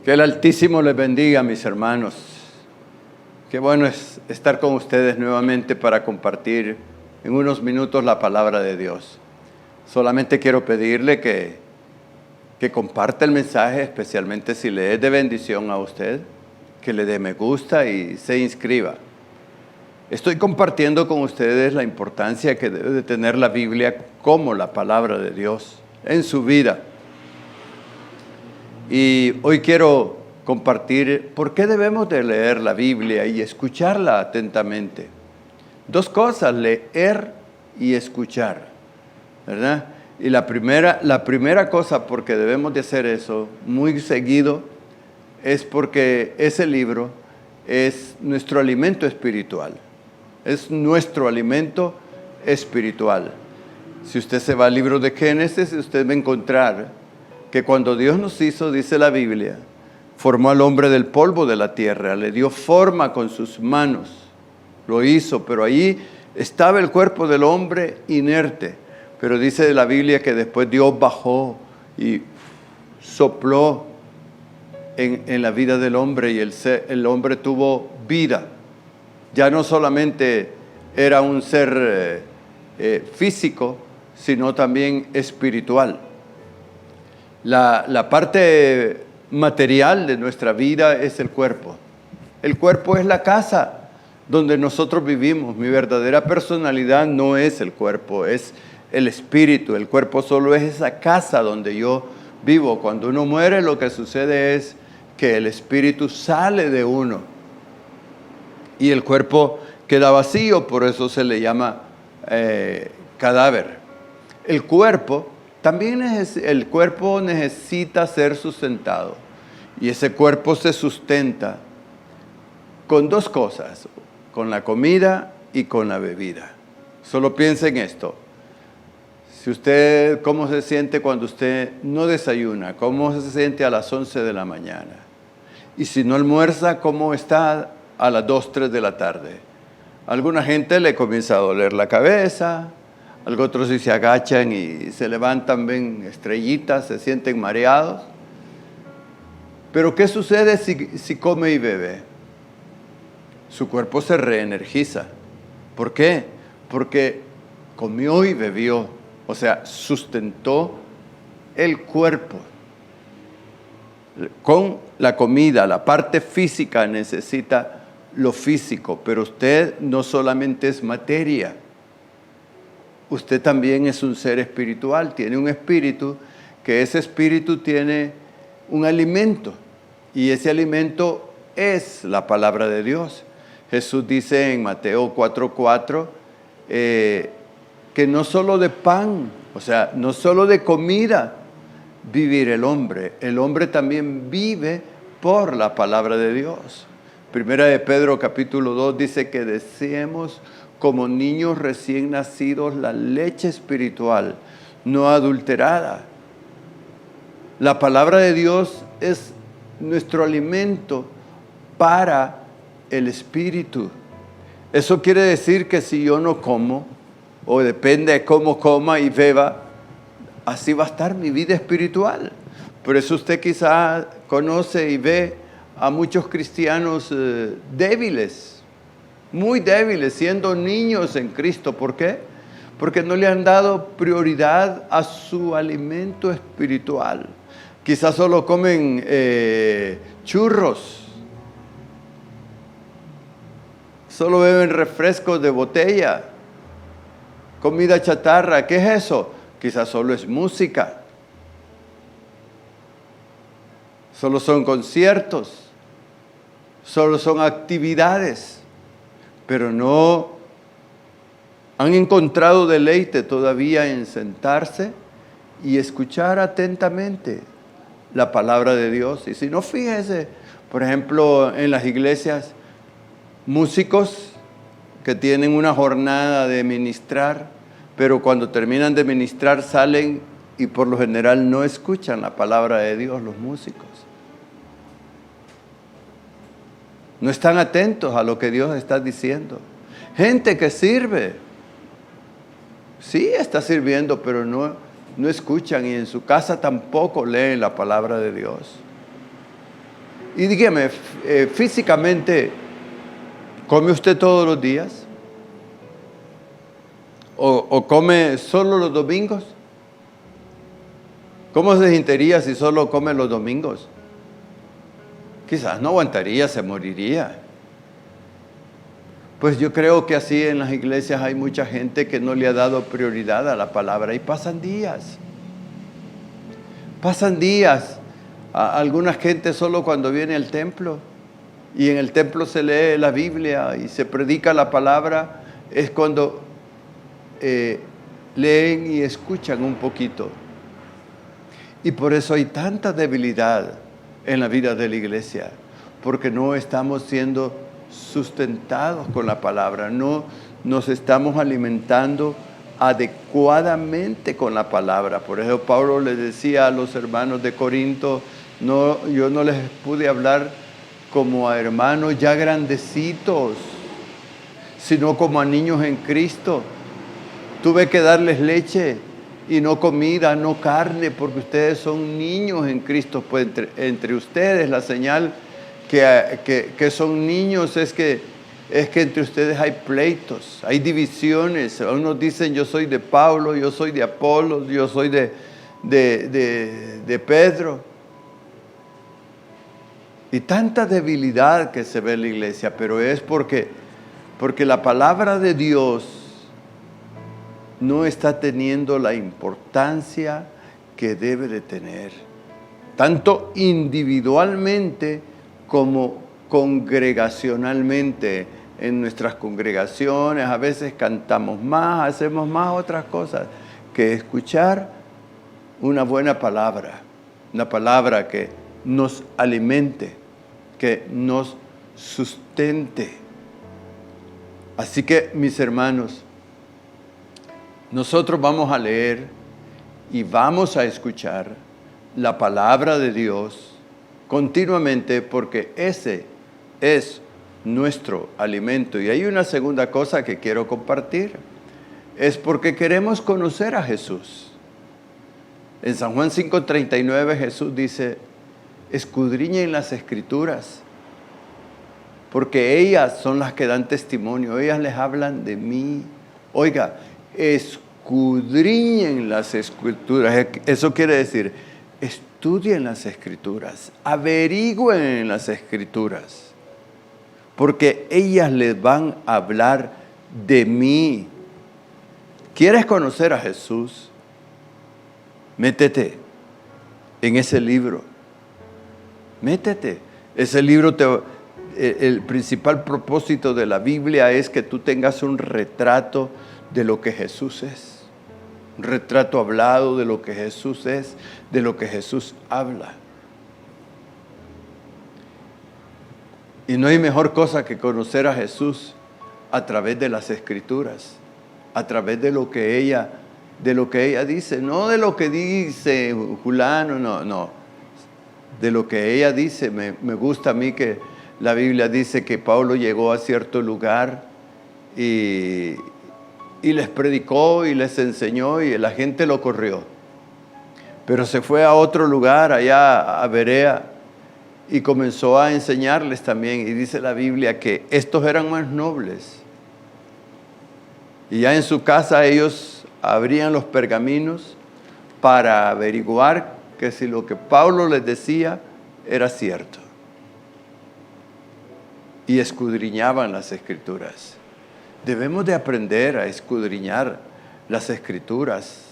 Que el Altísimo les bendiga, mis hermanos. Qué bueno es estar con ustedes nuevamente para compartir en unos minutos la palabra de Dios. Solamente quiero pedirle que comparta el mensaje, especialmente si le es de bendición a usted, que le dé me gusta y se inscriba. Estoy compartiendo con ustedes la importancia que debe de tener la Biblia como la palabra de Dios en su vida. Y hoy quiero compartir por qué debemos de leer la Biblia y escucharla atentamente. Dos cosas, leer y escuchar, ¿verdad? Y la primera cosa por qué debemos de hacer eso muy seguido es porque ese libro es nuestro alimento espiritual. Es nuestro alimento espiritual. Si usted se va al libro de Génesis, usted va a encontrar que cuando Dios nos hizo, dice la Biblia, formó al hombre del polvo de la tierra, le dio forma con sus manos, lo hizo, pero ahí estaba el cuerpo del hombre inerte. Pero dice la Biblia que después Dios bajó y sopló en la vida del hombre y el hombre tuvo vida. Ya no solamente era un ser físico, sino también espiritual. La parte material de nuestra vida es el cuerpo. El cuerpo es la casa donde nosotros vivimos. Mi verdadera personalidad no es el cuerpo, es el espíritu. El cuerpo solo es esa casa donde yo vivo. Cuando uno muere, lo que sucede es que el espíritu sale de uno y el cuerpo queda vacío, por eso se le llama cadáver. El cuerpo necesita ser sustentado y ese cuerpo se sustenta con dos cosas, con la comida y con la bebida. Solo piense en esto. Si usted, ¿cómo se siente cuando usted no desayuna? ¿Cómo se siente a las 11 de la mañana? Y si no almuerza, ¿cómo está a las 2, 3 de la tarde? A alguna gente le comienza a doler la cabeza, otros sí se agachan y se levantan, ven estrellitas, se sienten mareados. Pero ¿qué sucede si come y bebe? Su cuerpo se reenergiza. ¿Por qué? Porque comió y bebió, o sea, sustentó el cuerpo. Con la comida, la parte física necesita lo físico, pero usted no solamente es materia. Usted también es un ser espiritual, tiene un espíritu, que ese espíritu tiene un alimento, y ese alimento es la palabra de Dios. Jesús dice en Mateo 4:4 que no solo de pan, o sea, no solo de comida vivir el hombre también vive por la palabra de Dios. Primera de Pedro capítulo 2 dice que deseemos como niños recién nacidos la leche espiritual, no adulterada. La palabra de Dios es nuestro alimento para el espíritu. Eso quiere decir que si yo no como, o depende de cómo coma y beba, así va a estar mi vida espiritual. Por eso usted quizá conoce y ve a muchos cristianos débiles, muy débiles, siendo niños en Cristo. ¿Por qué? Porque no le han dado prioridad a su alimento espiritual. Quizás solo comen churros, solo beben refrescos de botella, comida chatarra. ¿Qué es eso? Quizás solo es música, solo son conciertos, solo son actividades, pero no han encontrado deleite todavía en sentarse y escuchar atentamente la palabra de Dios. Y si no, fíjese, por ejemplo, en las iglesias, músicos que tienen una jornada de ministrar, pero cuando terminan de ministrar salen y por lo general no escuchan la palabra de Dios los músicos. No están atentos a lo que Dios está diciendo. Gente que sirve, sí está sirviendo, pero no escuchan, y en su casa tampoco leen la palabra de Dios. Y dígame, físicamente, ¿come usted todos los días? ¿O come solo los domingos? ¿Cómo se sentiría si solo come los domingos? Quizás no aguantaría, se moriría. Pues yo creo que así en las iglesias hay mucha gente que no le ha dado prioridad a la palabra y pasan días. Pasan días. Alguna gente solo cuando viene al templo y en el templo se lee la Biblia y se predica la palabra, es cuando leen y escuchan un poquito. Y por eso hay tanta debilidad en la vida de la iglesia, porque no estamos siendo sustentados con la palabra, no nos estamos alimentando adecuadamente con la palabra. Por eso Pablo le decía a los hermanos de Corinto, yo no les pude hablar como a hermanos ya grandecitos, sino como a niños en Cristo. Tuve que darles leche y no comida, no carne, porque ustedes son niños en Cristo. Pues entre ustedes la señal que son niños es que entre ustedes hay pleitos, hay divisiones. Unos dicen yo soy de Pablo, yo soy de Apolos, yo soy de Pedro. Y tanta debilidad que se ve en la iglesia, pero es porque la palabra de Dios no está teniendo la importancia que debe de tener, tanto individualmente como congregacionalmente. En nuestras congregaciones a veces cantamos más, hacemos más otras cosas que escuchar una buena palabra, una palabra que nos alimente, que nos sustente. Así que, mis hermanos, nosotros vamos a leer y vamos a escuchar la palabra de Dios continuamente, porque ese es nuestro alimento. Y hay una segunda cosa que quiero compartir, es porque queremos conocer a Jesús. En San Juan 5:39 Jesús dice, escudriñen las Escrituras, porque ellas son las que dan testimonio, ellas les hablan de mí. Oiga, escudriñen las Escrituras, eso quiere decir, estudien las Escrituras, averigüen las Escrituras, porque ellas les van a hablar de mí. ¿Quieres conocer a Jesús? Métete en ese libro. Métete. Ese libro, el principal propósito de la Biblia es que tú tengas un retrato de lo que Jesús es. Un retrato hablado de lo que Jesús es, de lo que Jesús habla. Y no hay mejor cosa que conocer a Jesús a través de las Escrituras, a través de lo que ella dice, no de lo que dice fulano, no, de lo que ella dice. Me gusta a mí que la Biblia dice que Pablo llegó a cierto lugar y les predicó y les enseñó y la gente lo corrió. Pero se fue a otro lugar, allá a Berea, y comenzó a enseñarles también. Y dice la Biblia que estos eran más nobles. Y ya en su casa ellos abrían los pergaminos para averiguar que si lo que Pablo les decía era cierto. Y escudriñaban las Escrituras. Debemos de aprender a escudriñar las Escrituras,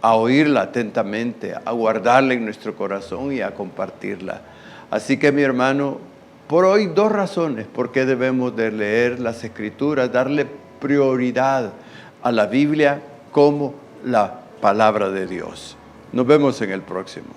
a oírla atentamente, a guardarla en nuestro corazón y a compartirla. Así que, mi hermano, por hoy 2 razones por qué debemos de leer las Escrituras, darle prioridad a la Biblia como la palabra de Dios. Nos vemos en el próximo.